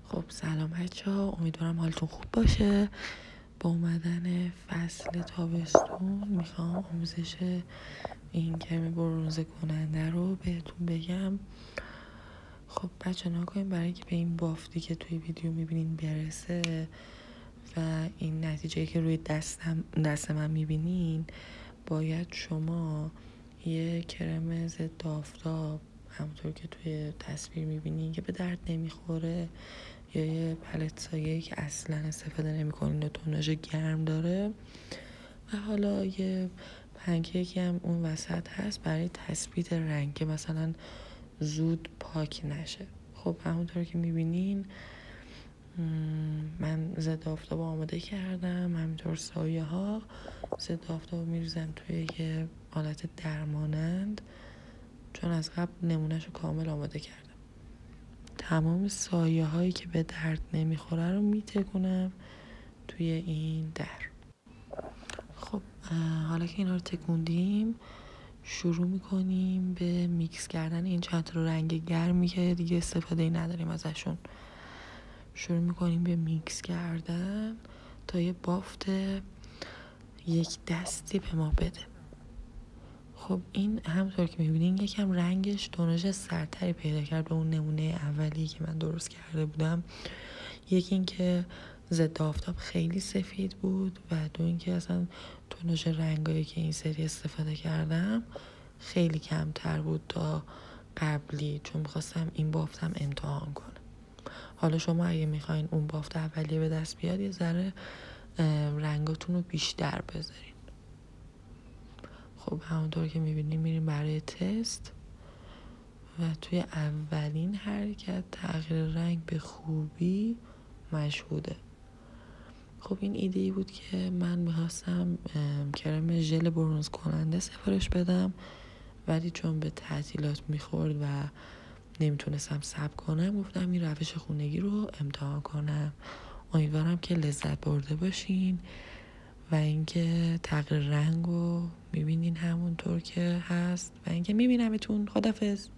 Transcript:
خب سلام بچه‌ها، امیدوارم حالتون خوب باشه. با اومدن فصل تابستون میخوام آموزش این کرم برنزه کننده رو بهتون بگم. خب بچه نکنیم برای که به این بافتی که توی ویدیو میبینین برسه و این نتیجه که روی دست من میبینین، باید شما یه کرم ضد آفتاب همونطور که توی تصویر میبینین که به درد نمیخوره، یا یه پلت سایه‌ای که اصلا استفاده نمی‌کنین و توناژ گرم داره، و حالا یه پنکیکی هم اون وسط هست برای تثبیت رنگ که مثلا زود پاک نشه. خب همونطور که میبینین من ضد آفتاب آماده کردم، همینطور سایه ها. ضد آفتاب میریزم توی یه حالت درمانند، چون از قبل نمونهشو کامل آماده کردم. تمام سایه هایی که به درد نمیخوره رو میتکونم توی این در. خب حالا که اینا رو تکوندیم، شروع میکنیم به میکس کردن این چند تا رنگ گرمی که دیگه استفاده نداریم ازشون. شروع میکنیم به میکس کردن تا یه بافت یک دستی به ما بده. خب این همونطور که میبینین یکم رنگش تونژ سرتری پیدا کرد به اون نمونه اولی که من درست کرده بودم. یکی این که ضد آفتاب خیلی سفید بود و دو این که اصلا تونژ رنگایی که این سری استفاده کردم خیلی کمتر بود تا قبلی، چون میخواستم این بافتم امتحان کنم. حالا شما اگه میخواین اون بافت اولیه به دست بیاد، یه ذره رنگاتون رو بیشتر بذارین. خب همونطور که میبینیم میریم برای تست و توی اولین حرکت تغییر رنگ به خوبی مشهوده. خب این ایده‌ای بود که من میخواستم کرم ژل برنز کننده سفارش بدم، ولی چون به تعطیلات میخورد و نمیتونستم صبر کنم، گفتم این روش خونگی رو امتحان کنم. امیدوارم که لذت برده باشین و اینکه تغییر رنگ رو میبینین همونطور که هست و اینکه میبینمتون. خداحافظ.